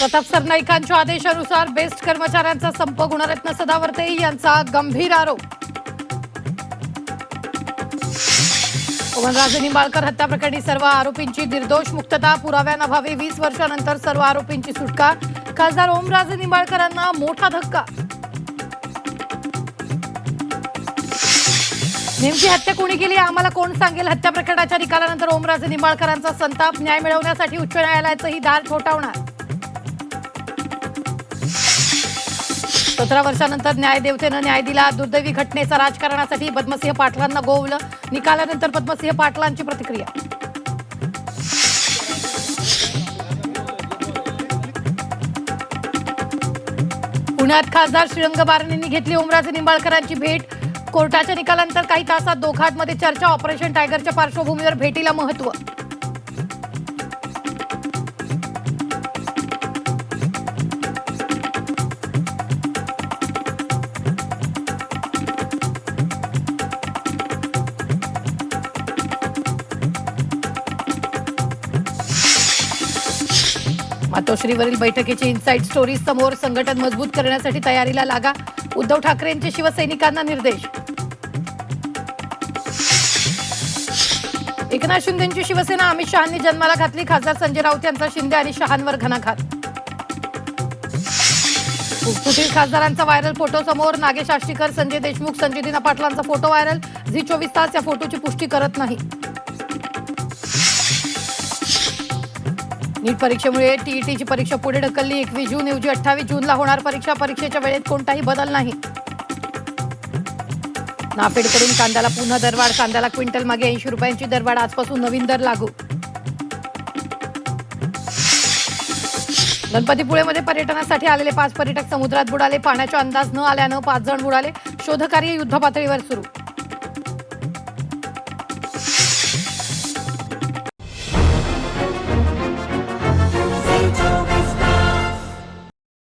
प्रताप सरनाईकांच्या आदेशानुसार बेस्ट कर्मचाऱ्यांचा संप गुणरत्न सदावर्ते यांचा गंभीर आरोप। ओमराजे निंबाळकर हत्या प्रकरणी सर्व आरोपींची निर्दोष मुक्तता, पुराव्यांअभावी 20 वर्षांनंतर सर्व आरोपींची सुटका। खासदार ओमराजे निंबाळकरांना मोठा धक्का। नेमकी हत्या कोणी केली आम्हाला कोण सांगेल? हत्या प्रकरणाच्या निकालानंतर ओमराजे निंबाळकरांचा संताप। न्याय मिळवण्यासाठी उच्च न्यायालयाचंही दार ठोठावणार। 17 वर्षांनंतर न्यायदेवतेनं न्याय दिला। दुर्दैवी घटनेचा राजकारणासाठी पद्मसिंह पाटलांना गोवलं। निकालानंतर पद्मसिंह पाटलांची प्रतिक्रिया। पुण्यात खासदार श्रीरंग बारणेंनी घेतली ओमराजे निंबाळकरांची भेट। कोर्टाच्या निकालानंतर काही तासात दोघांमध्ये चर्चा। ऑपरेशन टायगरच्या पार्श्वभूमीवर भेटीला महत्त्व। मातोश्रीवरील बैठकीची इनसाइड स्टोरी समोर। संघटन मजबूत करण्यासाठी तयारीला लागा। उद्धव ठाकरेंचे शिवसैनिकांना निर्देश। एकनाथ शिंदेंची शिवसेना अमित शहांनी जन्माला घातली। खासदार संजय राऊत यांचा शिंदे आणि शहांवर घणाघात। सुशील खासदारांचा व्हायरल फोटो समोर। नागेश आष्टीकर, संजय देशमुख, संजय दिना पाटलांचा फोटो व्हायरल। झी 24 तास या फोटोची पुष्टी करत नाही। नीट परीक्षेमुळे टीईटीची परीक्षा पुढे ढकलली। 21 जून ऐवजी 28 जूनला होणार परीक्षा। परीक्षेच्या वेळेत कोणताही बदल नाही। नाफेडकडून कांद्याला पुन्हा दरवाढ। कांद्याला क्विंटल मागे 80 रुपयांची दरवाढ। आजपासून नवीन दर लागू। गणपतीपुळेमध्ये पर्यटनासाठी आलेले 5 पर्यटक समुद्रात बुडाले। पाण्याचा अंदाज न आल्यानं 5 जण बुडाले। शोधकार्य युद्धपातळीवर सुरू।